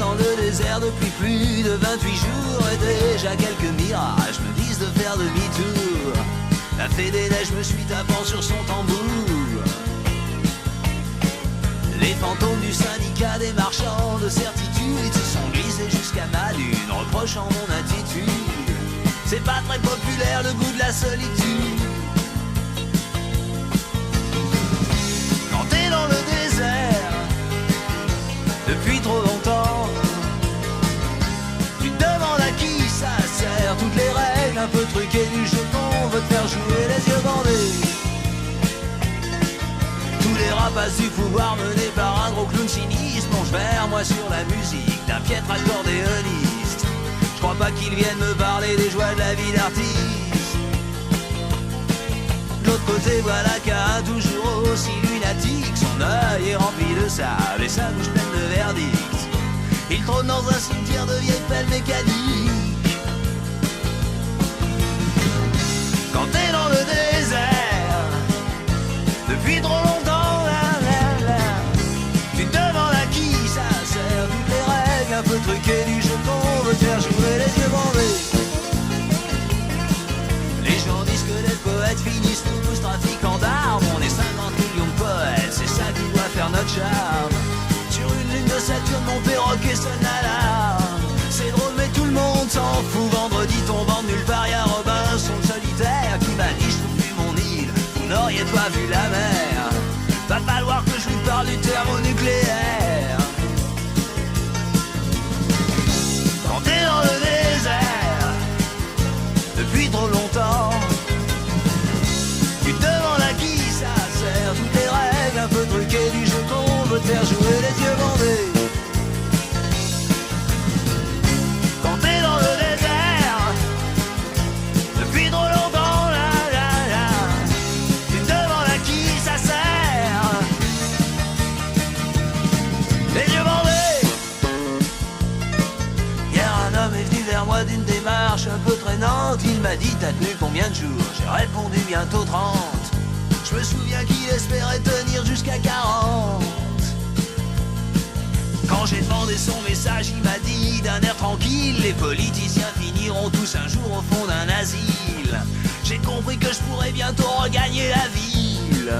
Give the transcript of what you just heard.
dans le désert depuis plus de 28 jours et déjà quelques mirages me disent de faire demi-tour. La fée des neiges me suit tapant sur son tambour. Les fantômes du syndicat des marchands de certitude se sont glissés jusqu'à ma lune, reprochant mon attitude. C'est pas très populaire le goût de la solitude. Quand t'es dans le désert depuis trop longtemps, tu te demandes à qui ça sert. Toutes les règles un peu truquées du jeu qu'on veut te faire jouer les yeux bandés. Tous les rapaces du pouvoir menés par un gros clown sinistre plongent vers moi sur la musique d'un piètre accordéoniste. Je crois pas qu'ils viennent me parler des joies de la vie d'artiste. De l'autre côté, voilà qu'un toujours aussi lunatique, son œil est rempli de sable et sa bouche pleine de verdicts. Il trône dans un cimetière de vieilles pelles mécaniques. Quand t'es dans le désert depuis trop longtemps, tu te demandes à qui ça sert. Toutes les règles un peu truquées du jeu qu'on veut te faire jouer les yeux bandés. Les gens disent que les poètes finissent tous trafiquants d'armes. On est 50 millions de poètes, c'est ça qui doit faire notre charme. Sur une lune de Saturne, mon perroquet sonne l'alarme. C'est drôle mais tout le monde s'en fout. Vendredi tombant de nulle part, y'a Robinson le solitaire qui m'a dit je trouve plus mon île, vous n'auriez pas vu la mer. Va falloir que je lui parle du thermonucléaire. Quand t'es dans le désert depuis trop longtemps, tu te demandes à qui ça sert. Toutes les règles un peu truquées du jeu qu'on veut te faire jouer les yeux bandés. Quand t'es dans le désert depuis trop longtemps, tu te demandes à qui ça sert. Les yeux bandés. Hier un homme est venu vers moi d'une démarche un peu traînante. Il m'a dit t'as tenu combien de jours? J'ai répondu bientôt 30. Je me souviens qu'il espérait tenir jusqu'à 40. Quand j'ai demandé son message, il m'a dit d'un air tranquille les politiciens finiront tous un jour au fond d'un asile. J'ai compris que je pourrais bientôt regagner la ville.